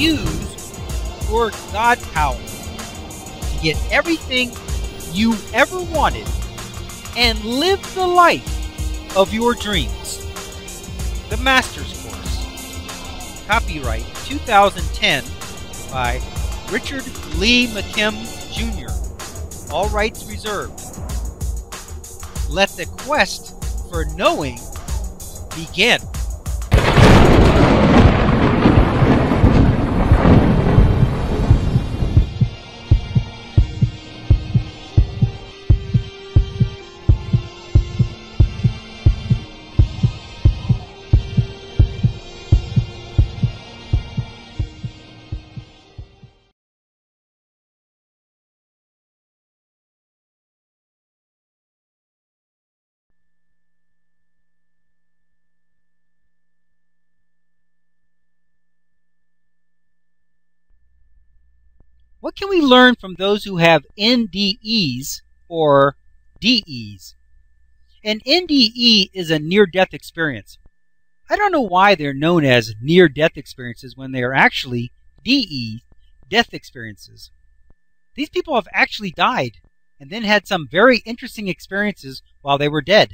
use your God power to get everything you ever wanted and live the life of your dreams. The Master's Course. Copyright 2010 by Richard Lee McKim Jr. All rights reserved. Let the quest for knowing begin. What can we learn from those who have NDEs or DEs? An NDE is a near-death experience. I don't know why they're known as near-death experiences when they are actually DE, death experiences. These people have actually died and then had some very interesting experiences while they were dead.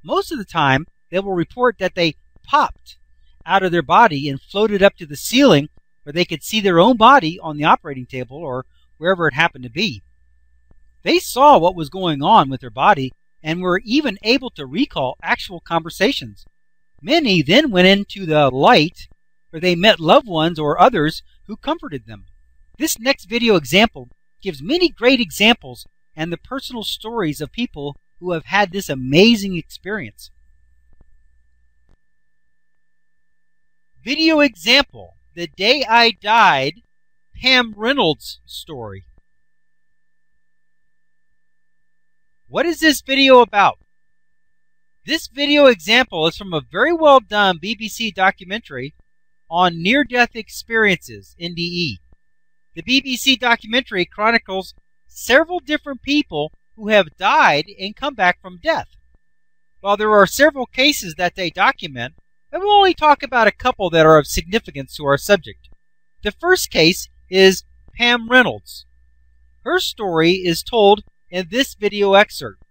Most of the time, they will report that they popped out of their body and floated up to the ceiling where they could see their own body on the operating table or wherever it happened to be. They saw what was going on with their body and were even able to recall actual conversations. Many then went into the light where they met loved ones or others who comforted them. This next video example gives many great examples and the personal stories of people who have had this amazing experience. Video example: The Day I Died, Pam Reynolds story. What is this video about? This video example is from a very well done BBC documentary on near-death experiences, NDE. The BBC documentary chronicles several different people who have died and come back from death. While there are several cases that they document, I will only talk about a couple that are of significance to our subject. The first case is Pam Reynolds. Her story is told in this video excerpt.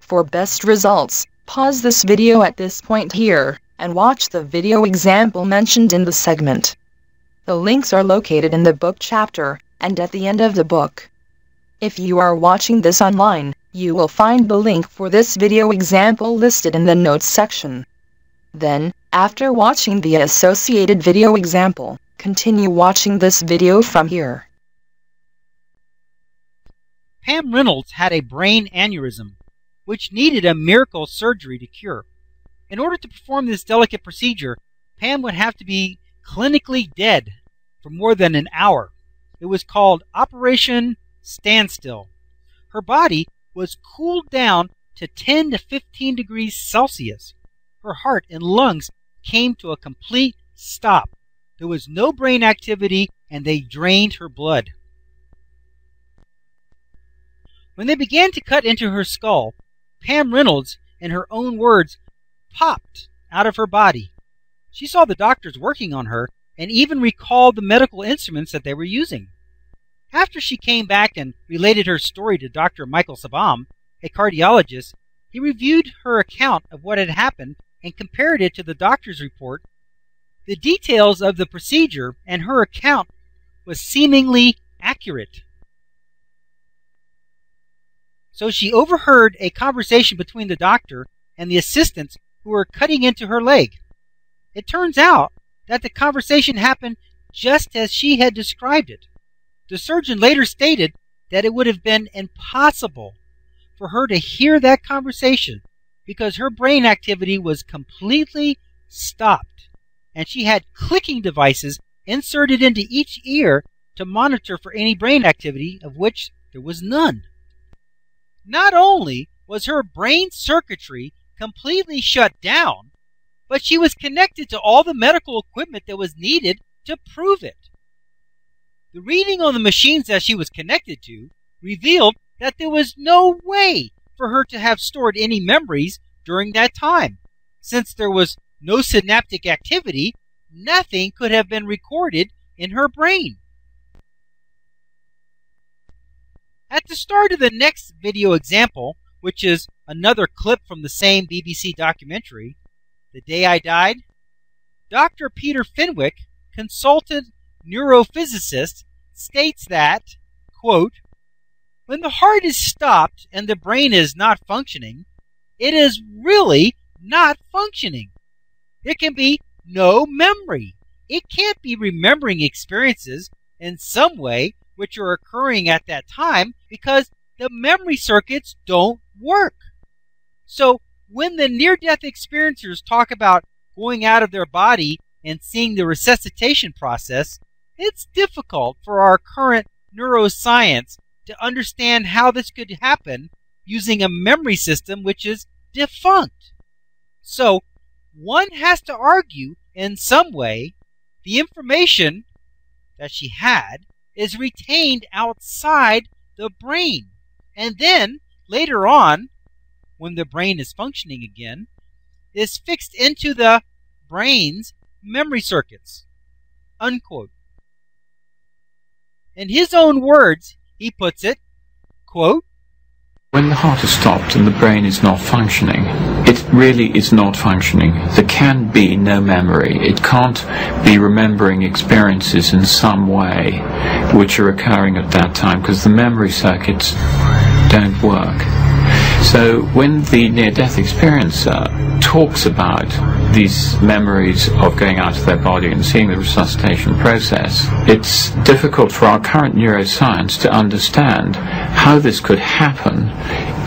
For best results, pause this video at this point here, and watch the video example mentioned in the segment. The links are located in the book chapter, and at the end of the book. If you are watching this online, you will find the link for this video example listed in the notes section. Then, after watching the associated video example, continue watching this video from here. Pam Reynolds had a brain aneurysm, which needed a miracle surgery to cure. In order to perform this delicate procedure, Pam would have to be clinically dead for more than an hour. It was called Operation Standstill. Her body was cooled down to 10 to 15 degrees Celsius. Her heart and lungs came to a complete stop. There was no brain activity and they drained her blood. When they began to cut into her skull, Pam Reynolds, in her own words, popped out of her body. She saw the doctors working on her and even recalled the medical instruments that they were using. After she came back and related her story to Dr. Michael Sabom, a cardiologist, he reviewed her account of what had happened and compared it to the doctor's report. The details of the procedure and her account was seemingly accurate. So she overheard a conversation between the doctor and the assistants who were cutting into her leg. It turns out that the conversation happened just as she had described it. The surgeon later stated that it would have been impossible for her to hear that conversation because her brain activity was completely stopped, and she had clicking devices inserted into each ear to monitor for any brain activity, of which there was none. Not only was her brain circuitry completely shut down, but she was connected to all the medical equipment that was needed to prove it. The reading on the machines that she was connected to revealed that there was no way for her to have stored any memories during that time. Since there was no synaptic activity, nothing could have been recorded in her brain. At the start of the next video example, which is another clip from the same BBC documentary, The Day I Died, Dr. Peter Fenwick, consultant neurophysicist, states that, quote, when the heart is stopped and the brain is not functioning, it is really not functioning. There can be no memory. It can't be remembering experiences in some way which are occurring at that time because the memory circuits don't work. So when the near-death experiencers talk about going out of their body and seeing the resuscitation process, it's difficult for our current neuroscience to understand how this could happen using a memory system which is defunct. So one has to argue in some way the information that she had is retained outside the brain. And then later on, when the brain is functioning again, is fixed into the brain's memory circuits. Unquote. In his own words, he puts it, quote, when the heart is stopped and the brain is not functioning, it really is not functioning. There can be no memory. It can't be remembering experiences in some way which are occurring at that time because the memory circuits don't work. So when the near-death experiencer talks about these memories of going out of their body and seeing the resuscitation process, it's difficult for our current neuroscience to understand how this could happen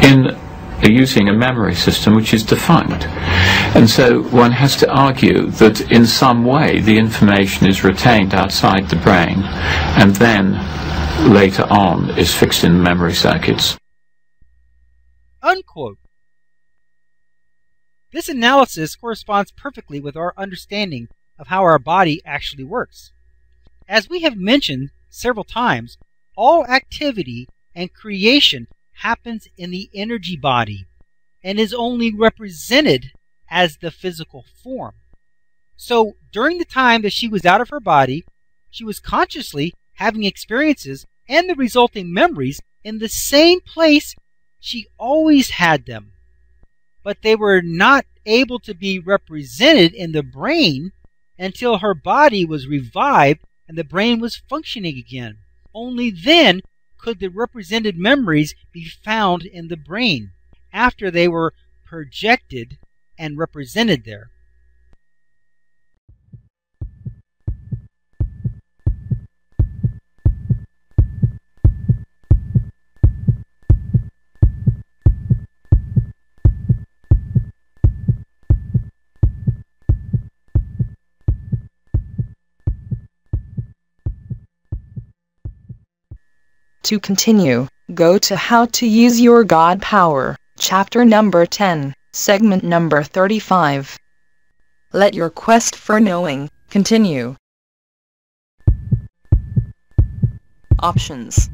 in using a memory system which is defunct. And so one has to argue that in some way the information is retained outside the brain and then later on is fixed in the memory circuits. Unquote. This analysis corresponds perfectly with our understanding of how our body actually works. As we have mentioned several times, all activity and creation happens in the energy body and is only represented as the physical form. So during the time that she was out of her body, she was consciously having experiences and the resulting memories in the same place she always had them, but they were not able to be represented in the brain until her body was revived and the brain was functioning again. Only then could the represented memories be found in the brain after they were projected and represented there. To continue, go to How to Use Your God Power, chapter number 10, segment number 35. Let your quest for knowing continue. Options.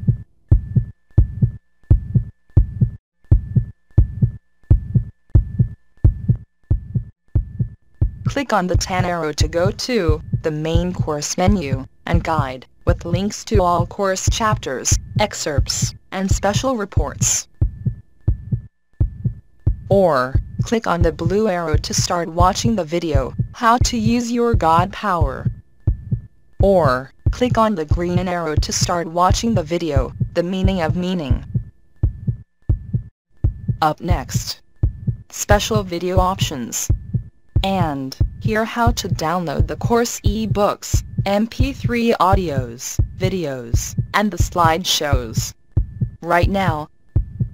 Click on the tan arrow to go to the main course menu and guide, with links to all course chapters, excerpts, and special reports. Or, click on the blue arrow to start watching the video, How to Use Your God Power. Or, click on the green arrow to start watching the video, The Meaning of Meaning. Up next, special video options. And, hear how to download the course e-books, MP3 audios, videos, and the slideshows. Right now,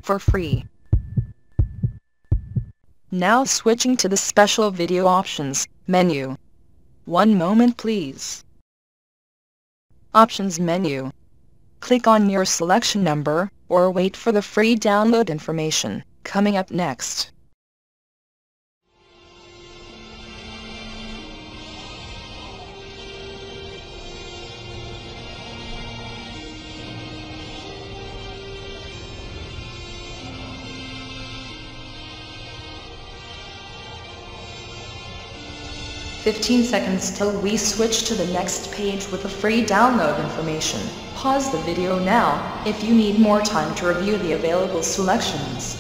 for free. Now switching to the special video options menu. One moment please. Options menu. Click on your selection number, or wait for the free download information, coming up next. 15 seconds till we switch to the next page with the free download information. Pause the video now if you need more time to review the available selections.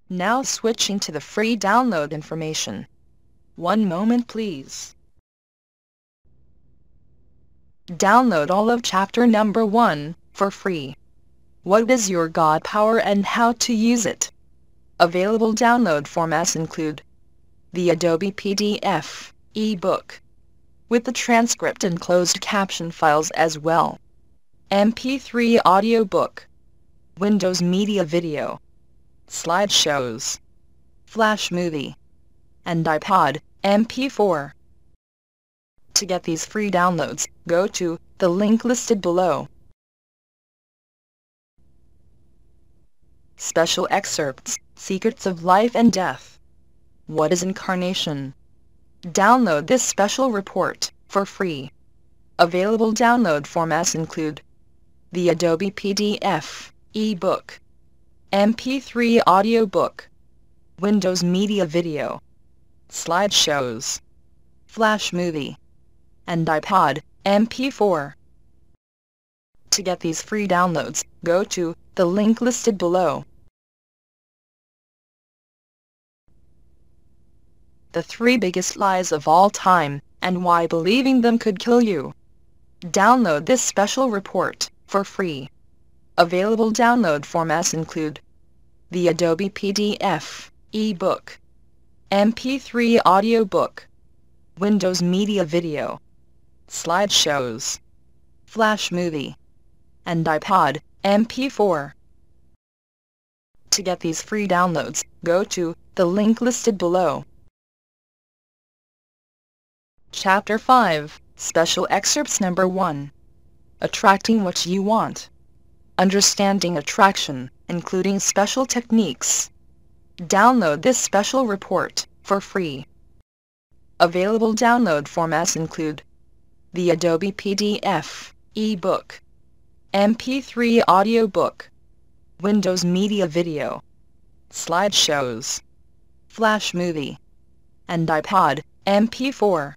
Now switching to the free download information. One moment please. Download all of chapter number 1 for free. What is your God power and how to use it? Available download formats include the Adobe PDF, ebook, with the transcript and closed caption files as well, MP3 audiobook, Windows Media Video, slideshows, Flash Movie, and iPod MP4. To get these free downloads, go to the link listed below. Special Excerpts, Secrets of Life and Death. What is incarnation? Download this special report for free. Available download formats include the Adobe PDF, ebook, MP3 audiobook, Windows Media Video, slideshows, Flash Movie, and iPod MP4. To get these free downloads, go to the link listed below. The 3 biggest lies of all time, and why believing them could kill you. Download this special report for free. Available download formats include the Adobe PDF, ebook, MP3 audiobook, Windows Media Video, slideshows, Flash Movie, and iPod MP4. To get these free downloads, go to the link listed below. Chapter 5, Special Excerpts Number 1. Attracting What You Want. Understanding Attraction, including special techniques. Download this special report for free. Available download formats include the Adobe PDF, ebook, MP3 audiobook, Windows Media Video, slideshows, Flash Movie, and iPod MP4.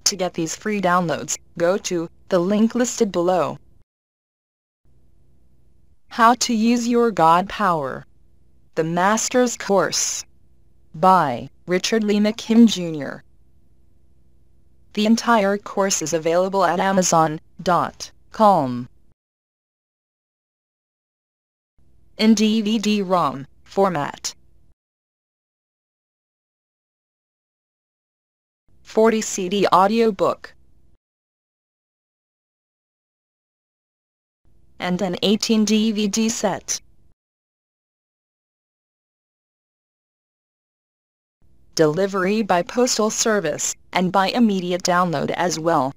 To get these free downloads, go to the link listed below. How to Use Your God Power. The Master's Course. By Richard Lee McKim Jr. The entire course is available at Amazon.com. In DVD-ROM format. 40 CD audiobook. And an 18 DVD set. Delivery by postal service, and by immediate download as well.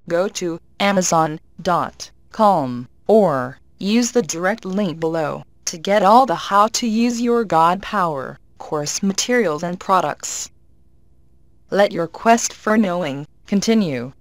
Go to Amazon.com, or use the direct link below, to get all the How to Use Your God Power course materials and products. Let your quest for knowing continue.